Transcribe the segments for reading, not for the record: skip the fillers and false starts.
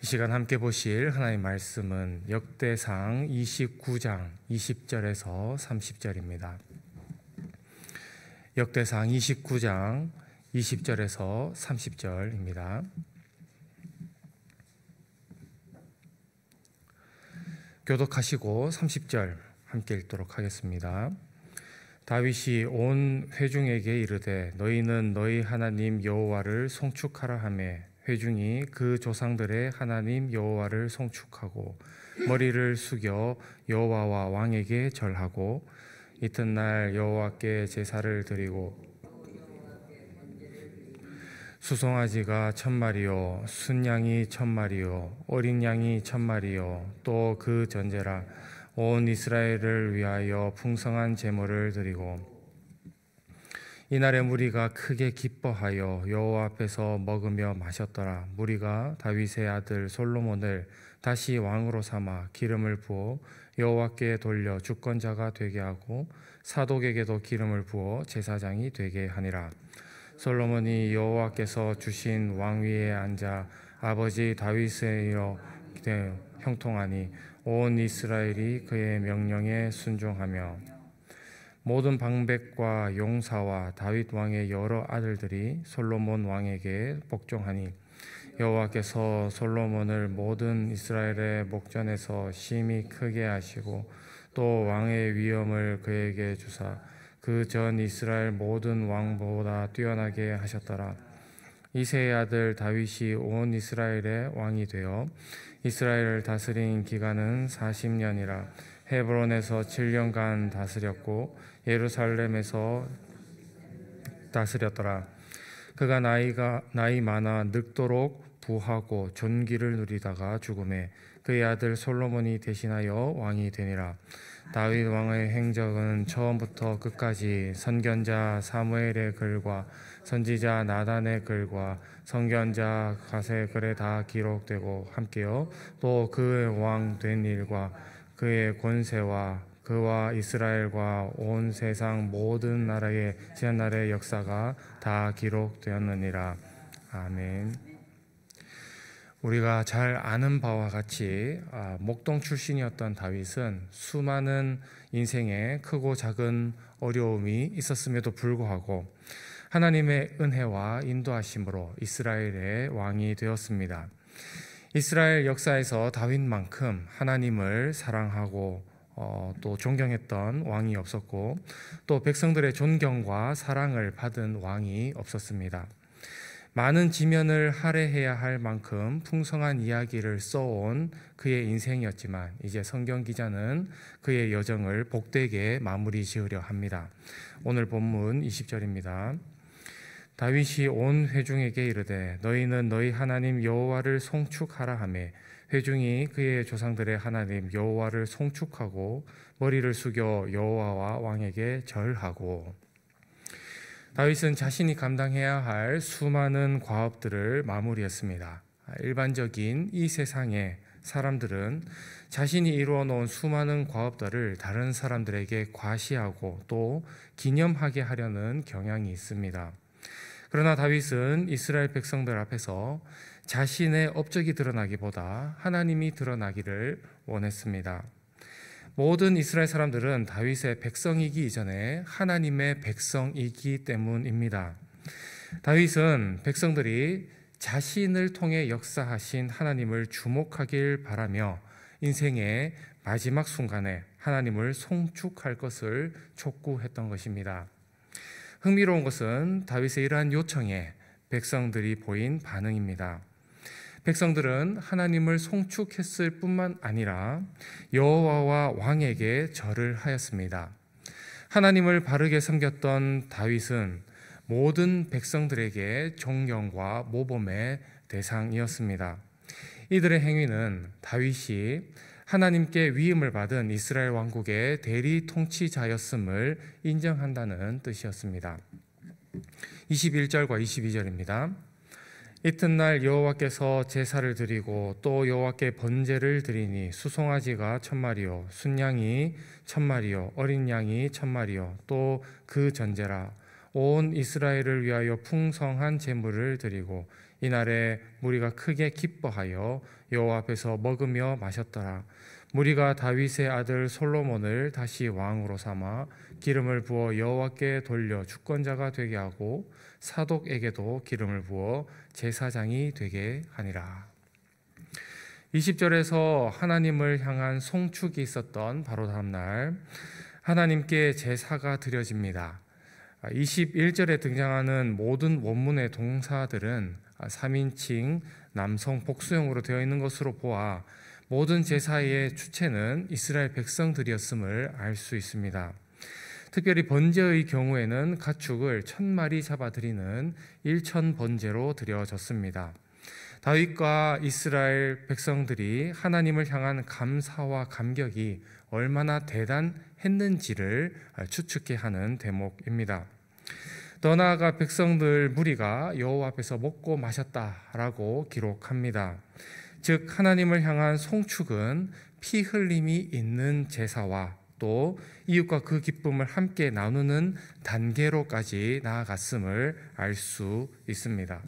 이 시간 함께 보실 하나님의 말씀은 역대상 29장 20절에서 30절입니다. 역대상 29장 20절에서 30절입니다. 교독하시고 30절 함께 읽도록 하겠습니다. 다윗이 온 회중에게 이르되 너희는 너희 하나님 여호와를 송축하라 하며 회중이 그 조상들의 하나님 여호와를 송축하고 머리를 숙여 여호와와 왕에게 절하고 이튿날 여호와께 제사를 드리고 수송아지가 1000마리요 순양이 1000마리요 어린 양이 1000마리요 또 그 전제라 온 이스라엘을 위하여 풍성한 제물을 드리고 이날에 무리가 크게 기뻐하여 여호와 앞에서 먹으며 마셨더라. 무리가 다윗의 아들 솔로몬을 다시 왕으로 삼아 기름을 부어 여호와께 돌려 주권자가 되게 하고 사독에게도 기름을 부어 제사장이 되게 하니라. 솔로몬이 여호와께서 주신 왕위에 앉아 아버지 다윗의 이어 형통하니 온 이스라엘이 그의 명령에 순종하며 모든 방백과 용사와 다윗 왕의 여러 아들들이 솔로몬 왕에게 복종하니 여호와께서 솔로몬을 모든 이스라엘의 목전에서 심히 크게 하시고 또 왕의 위엄을 그에게 주사 그 전 이스라엘 모든 왕보다 뛰어나게 하셨더라. 이새의 아들 다윗이 온 이스라엘의 왕이 되어 이스라엘을 다스린 기간은 40년이라. 헤브론에서 7년간 다스렸고 예루살렘에서 다스렸더라. 그가 나이 많아 늙도록 부하고 존귀를 누리다가 죽음에 그의 아들 솔로몬이 대신하여 왕이 되니라. 다윗 왕의 행적은 처음부터 끝까지 선견자 사무엘의 글과 선지자 나단의 글과 선견자 갓의 글에 다 기록되고 함께요. 또 그의 왕 된 일과 그의 권세와 그와 이스라엘과 온 세상 모든 나라의 지난날의 역사가 다 기록되었느니라. 아멘. 우리가 잘 아는 바와 같이 목동 출신이었던 다윗은 수많은 인생에 크고 작은 어려움이 있었음에도 불구하고 하나님의 은혜와 인도하심으로 이스라엘의 왕이 되었습니다. 이스라엘 역사에서 다윗만큼 하나님을 사랑하고 또 존경했던 왕이 없었고 또 백성들의 존경과 사랑을 받은 왕이 없었습니다. 많은 지면을 할애해야 할 만큼 풍성한 이야기를 써온 그의 인생이었지만 이제 성경 기자는 그의 여정을 복되게 마무리 지으려 합니다. 오늘 본문 20절입니다. 다윗이 온 회중에게 이르되 너희는 너희 하나님 여호와를 송축하라 하며 회중이 그의 조상들의 하나님 여호와를 송축하고 머리를 숙여 여호와와 왕에게 절하고. 다윗은 자신이 감당해야 할 수많은 과업들을 마무리했습니다. 일반적인 이 세상의 사람들은 자신이 이루어 놓은 수많은 과업들을 다른 사람들에게 과시하고 또 기념하게 하려는 경향이 있습니다. 그러나 다윗은 이스라엘 백성들 앞에서 자신의 업적이 드러나기보다 하나님이 드러나기를 원했습니다. 모든 이스라엘 사람들은 다윗의 백성이기 이전에 하나님의 백성이기 때문입니다. 다윗은 백성들이 자신을 통해 역사하신 하나님을 주목하길 바라며 인생의 마지막 순간에 하나님을 송축할 것을 촉구했던 것입니다. 흥미로운 것은 다윗의 이러한 요청에 백성들이 보인 반응입니다. 백성들은 하나님을 송축했을 뿐만 아니라 여호와와 왕에게 절을 하였습니다. 하나님을 바르게 섬겼던 다윗은 모든 백성들에게 존경과 모범의 대상이었습니다. 이들의 행위는 다윗이 하나님께 위임을 받은 이스라엘 왕국의 대리 통치자였음을 인정한다는 뜻이었습니다. 21절과 22절입니다. 이튿날 여호와께서 제사를 드리고 또 여호와께 번제를 드리니 수송아지가 1000마리요 순양이 1000마리요 어린 양이 1000마리요 또 그 전제라 온 이스라엘을 위하여 풍성한 제물을 드리고 이날에 무리가 크게 기뻐하여 여호와 앞에서 먹으며 마셨더라. 무리가 다윗의 아들 솔로몬을 다시 왕으로 삼아 기름을 부어 여호와께 돌려 주권자가 되게 하고 사독에게도 기름을 부어 제사장이 되게 하니라. 20절에서 하나님을 향한 송축이 있었던 바로 다음 날 하나님께 제사가 드려집니다. 21절에 등장하는 모든 원문의 동사들은 3인칭 남성 복수형으로 되어 있는 것으로 보아 모든 제사의 주체는 이스라엘 백성들이었음을 알 수 있습니다. 특별히 번제의 경우에는 가축을 1000마리 잡아드리는 일천번제로 드려졌습니다. 다윗과 이스라엘 백성들이 하나님을 향한 감사와 감격이 얼마나 대단했는지를 추측케 하는 대목입니다. 더 나아가 백성들 무리가 여호와 앞에서 먹고 마셨다라고 기록합니다. 즉 하나님을 향한 송축은 피 흘림이 있는 제사와 또 이웃과 그 기쁨을 함께 나누는 단계로까지 나아갔음을 알 수 있습니다.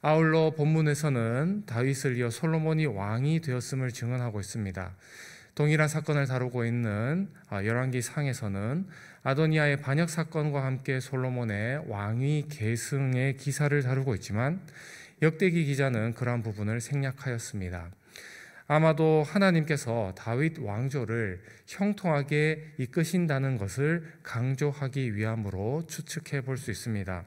아울러 본문에서는 다윗을 이어 솔로몬이 왕이 되었음을 증언하고 있습니다. 동일한 사건을 다루고 있는 열왕기 상에서는 아도니아의 반역 사건과 함께 솔로몬의 왕위 계승의 기사를 다루고 있지만 역대기 기자는 그러한 부분을 생략하였습니다. 아마도 하나님께서 다윗 왕조를 형통하게 이끄신다는 것을 강조하기 위함으로 추측해 볼 수 있습니다.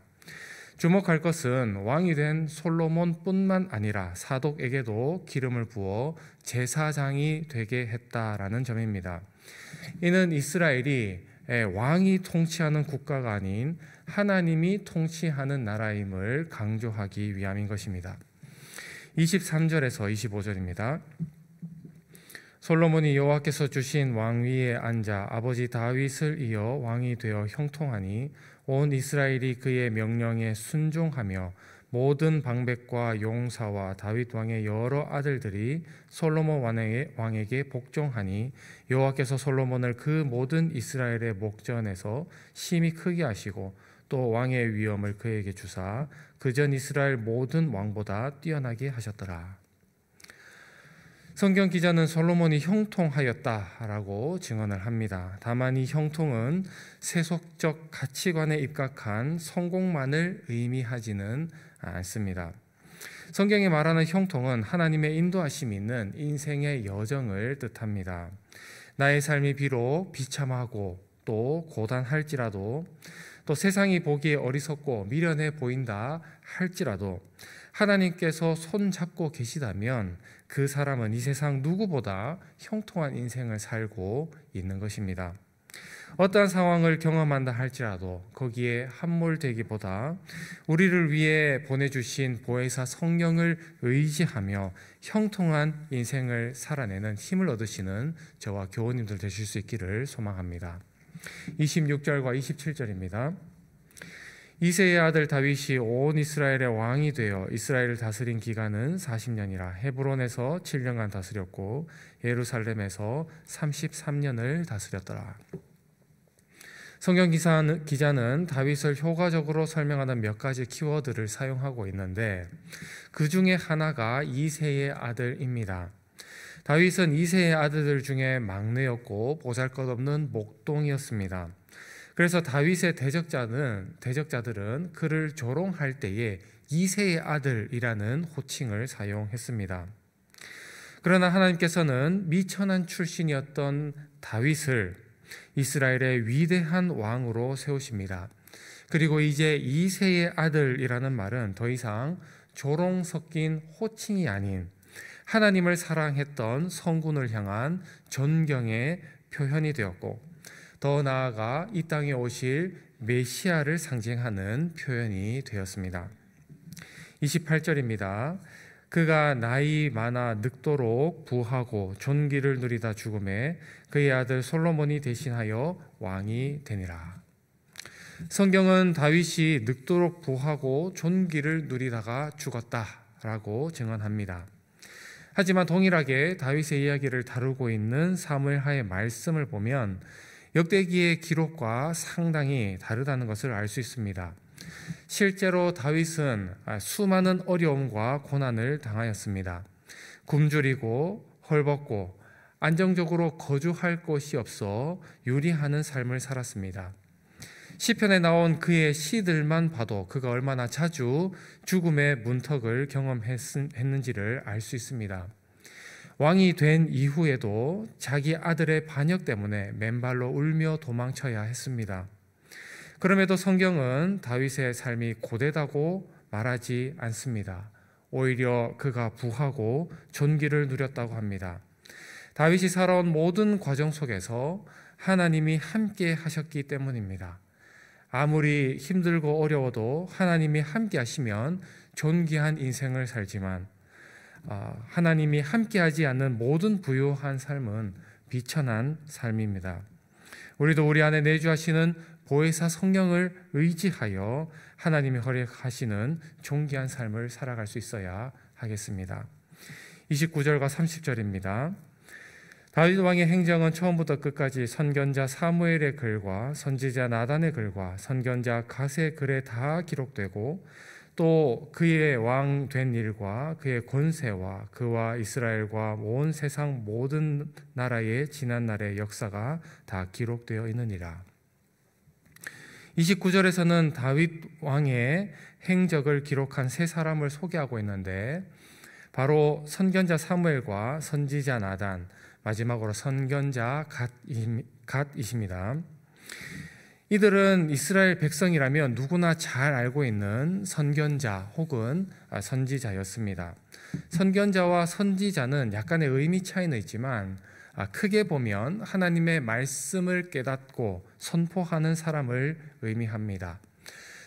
주목할 것은 왕이 된 솔로몬뿐만 아니라 사독에게도 기름을 부어 제사장이 되게 했다라는 점입니다. 이는 이스라엘이 왕이 통치하는 국가가 아닌 하나님이 통치하는 나라임을 강조하기 위함인 것입니다. 23절에서 25절입니다. 솔로몬이 여호와께서 주신 왕위에 앉아 아버지 다윗을 이어 왕이 되어 형통하니 온 이스라엘이 그의 명령에 순종하며 모든 방백과 용사와 다윗 왕의 여러 아들들이 솔로몬 왕에게 복종하니 여호와께서 솔로몬을 그 모든 이스라엘의 목전에서 심히 크게 하시고 또 왕의 위엄을 그에게 주사 그전 이스라엘 모든 왕보다 뛰어나게 하셨더라. 성경 기자는 솔로몬이 형통하였다라고 증언을 합니다. 다만 이 형통은 세속적 가치관에 입각한 성공만을 의미하지는 않습니다. 성경이 말하는 형통은 하나님의 인도하심이 있는 인생의 여정을 뜻합니다. 나의 삶이 비록 비참하고 또 고단할지라도 또 세상이 보기에 어리석고 미련해 보인다 할지라도 하나님께서 손잡고 계시다면 그 사람은 이 세상 누구보다 형통한 인생을 살고 있는 것입니다. 어떠한 상황을 경험한다 할지라도 거기에 함몰되기보다 우리를 위해 보내주신 보혜사 성령을 의지하며 형통한 인생을 살아내는 힘을 얻으시는 저와 교우님들 되실 수 있기를 소망합니다. 26절과 27절입니다. 이새의 아들 다윗이 온 이스라엘의 왕이 되어 이스라엘을 다스린 기간은 40년이라 헤브론에서 7년간 다스렸고 예루살렘에서 33년을 다스렸더라. 성경 기자는 다윗을 효과적으로 설명하는 몇 가지 키워드를 사용하고 있는데 그 중에 하나가 이새의 아들입니다. 다윗은 이새의 아들들 중에 막내였고 보잘것없는 목동이었습니다. 그래서 다윗의 대적자들은 그를 조롱할 때에 이새의 아들이라는 호칭을 사용했습니다. 그러나 하나님께서는 미천한 출신이었던 다윗을 이스라엘의 위대한 왕으로 세우십니다. 그리고 이제 이새의 아들이라는 말은 더 이상 조롱 섞인 호칭이 아닌 하나님을 사랑했던 성군을 향한 존경의 표현이 되었고 더 나아가 이 땅에 오실 메시아를 상징하는 표현이 되었습니다. 28절입니다. 그가 나이 많아 늙도록 부하고 존귀를 누리다 죽음에 그의 아들 솔로몬이 대신하여 왕이 되니라. 성경은 다윗이 늙도록 부하고 존귀를 누리다가 죽었다라고 증언합니다. 하지만 동일하게 다윗의 이야기를 다루고 있는 사무엘하의 말씀을 보면 역대기의 기록과 상당히 다르다는 것을 알 수 있습니다. 실제로 다윗은 수많은 어려움과 고난을 당하였습니다. 굶주리고 헐벗고 안정적으로 거주할 곳이 없어 유리하는 삶을 살았습니다. 시편에 나온 그의 시들만 봐도 그가 얼마나 자주 죽음의 문턱을 경험했는지를 알 수 있습니다. 왕이 된 이후에도 자기 아들의 반역 때문에 맨발로 울며 도망쳐야 했습니다. 그럼에도 성경은 다윗의 삶이 고되다고 말하지 않습니다. 오히려 그가 부하고 존귀를 누렸다고 합니다. 다윗이 살아온 모든 과정 속에서 하나님이 함께 하셨기 때문입니다. 아무리 힘들고 어려워도 하나님이 함께 하시면 존귀한 인생을 살지만 하나님이 함께하지 않는 모든 부유한 삶은 비천한 삶입니다. 우리도 우리 안에 내주하시는 보혜사 성령을 의지하여 하나님이 허락하시는 존귀한 삶을 살아갈 수 있어야 하겠습니다. 29절과 30절입니다. 다윗 왕의 행정은 처음부터 끝까지 선견자 사무엘의 글과 선지자 나단의 글과 선견자 갓의 글에 다 기록되고 또 그의 왕 된 일과 그의 권세와 그와 이스라엘과 온 세상 모든 나라의 지난날의 역사가 다 기록되어 있느니라. 29절에서는 다윗 왕의 행적을 기록한 세 사람을 소개하고 있는데 바로 선견자 사무엘과 선지자 나단, 마지막으로 선견자 갓이십니다. 이들은 이스라엘 백성이라면 누구나 잘 알고 있는 선견자 혹은 선지자였습니다. 선견자와 선지자는 약간의 의미 차이는 있지만 크게 보면 하나님의 말씀을 깨닫고 선포하는 사람을 의미합니다.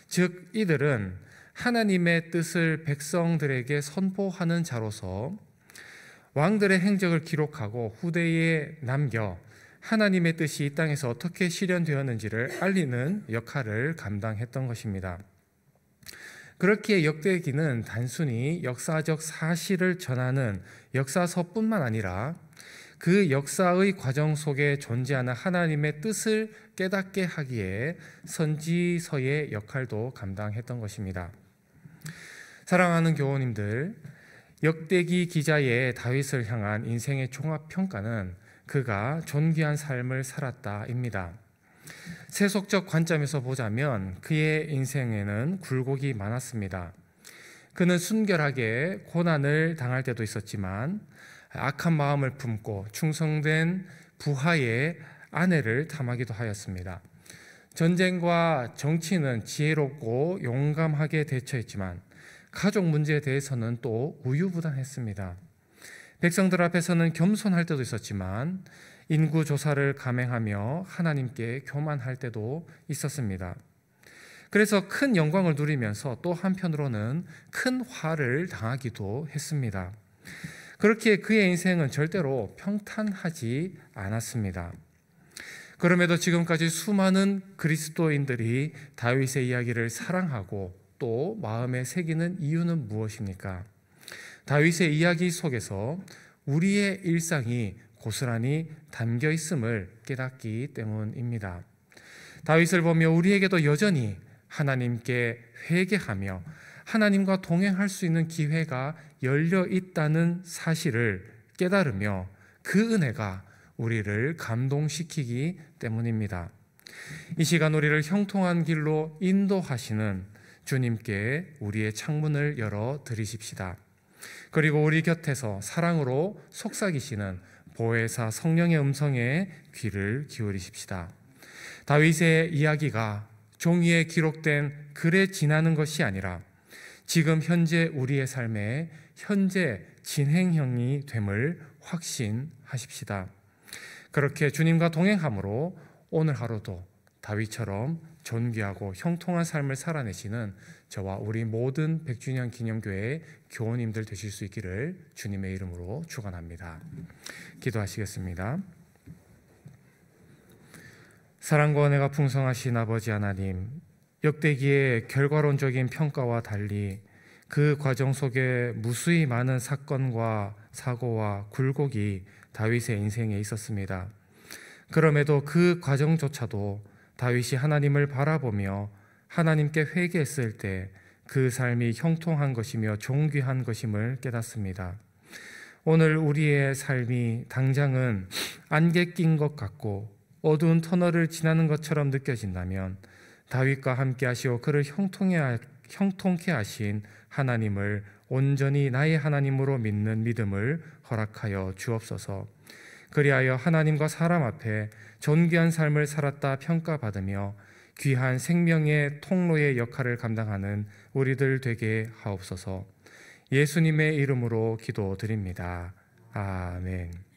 즉 이들은 하나님의 뜻을 백성들에게 선포하는 자로서 왕들의 행적을 기록하고 후대에 남겨 하나님의 뜻이 이 땅에서 어떻게 실현되었는지를 알리는 역할을 감당했던 것입니다. 그렇기에 역대기는 단순히 역사적 사실을 전하는 역사서뿐만 아니라 그 역사의 과정 속에 존재하는 하나님의 뜻을 깨닫게 하기에 선지서의 역할도 감당했던 것입니다. 사랑하는 교우님들, 역대기 기자의 다윗을 향한 인생의 종합평가는 그가 존귀한 삶을 살았다입니다. 세속적 관점에서 보자면 그의 인생에는 굴곡이 많았습니다. 그는 순결하게 고난을 당할 때도 있었지만 악한 마음을 품고 충성된 부하의 아내를 탐하기도 하였습니다. 전쟁과 정치는 지혜롭고 용감하게 대처했지만 가족 문제에 대해서는 또 우유부단했습니다. 백성들 앞에서는 겸손할 때도 있었지만 인구 조사를 감행하며 하나님께 교만할 때도 있었습니다. 그래서 큰 영광을 누리면서 또 한편으로는 큰 화를 당하기도 했습니다. 그렇기에 그의 인생은 절대로 평탄하지 않았습니다. 그럼에도 지금까지 수많은 그리스도인들이 다윗의 이야기를 사랑하고 또 마음에 새기는 이유는 무엇입니까? 다윗의 이야기 속에서 우리의 일상이 고스란히 담겨 있음을 깨닫기 때문입니다. 다윗을 보며 우리에게도 여전히 하나님께 회개하며 하나님과 동행할 수 있는 기회가 열려 있다는 사실을 깨달으며 그 은혜가 우리를 감동시키기 때문입니다. 이 시간 우리를 형통한 길로 인도하시는 주님께 우리의 창문을 열어 드리십시다. 그리고 우리 곁에서 사랑으로 속삭이시는 보혜사 성령의 음성에 귀를 기울이십시다. 다윗의 이야기가 종이에 기록된 글에 지나는 것이 아니라 지금 현재 우리의 삶에 현재 진행형이 됨을 확신하십시다. 그렇게 주님과 동행함으로 오늘 하루도 다윗처럼 존귀하고 형통한 삶을 살아내시는 저와 우리 모든 백주년 기념교회 교우님들 되실 수 있기를 주님의 이름으로 축원합니다. 기도하시겠습니다. 사랑과 은혜가 풍성하신 아버지 하나님, 역대기의 결과론적인 평가와 달리 그 과정 속에 무수히 많은 사건과 사고와 굴곡이 다윗의 인생에 있었습니다. 그럼에도 그 과정조차도 다윗이 하나님을 바라보며 하나님께 회개했을 때 그 삶이 형통한 것이며 존귀한 것임을 깨닫습니다. 오늘 우리의 삶이 당장은 안개 낀 것 같고 어두운 터널을 지나는 것처럼 느껴진다면 다윗과 함께 하시어 그를 형통케 하신 하나님을 온전히 나의 하나님으로 믿는 믿음을 허락하여 주옵소서. 그리하여 하나님과 사람 앞에 존귀한 삶을 살았다 평가받으며 귀한 생명의 통로의 역할을 감당하는 우리들 되게 하옵소서. 예수님의 이름으로 기도드립니다. 아멘.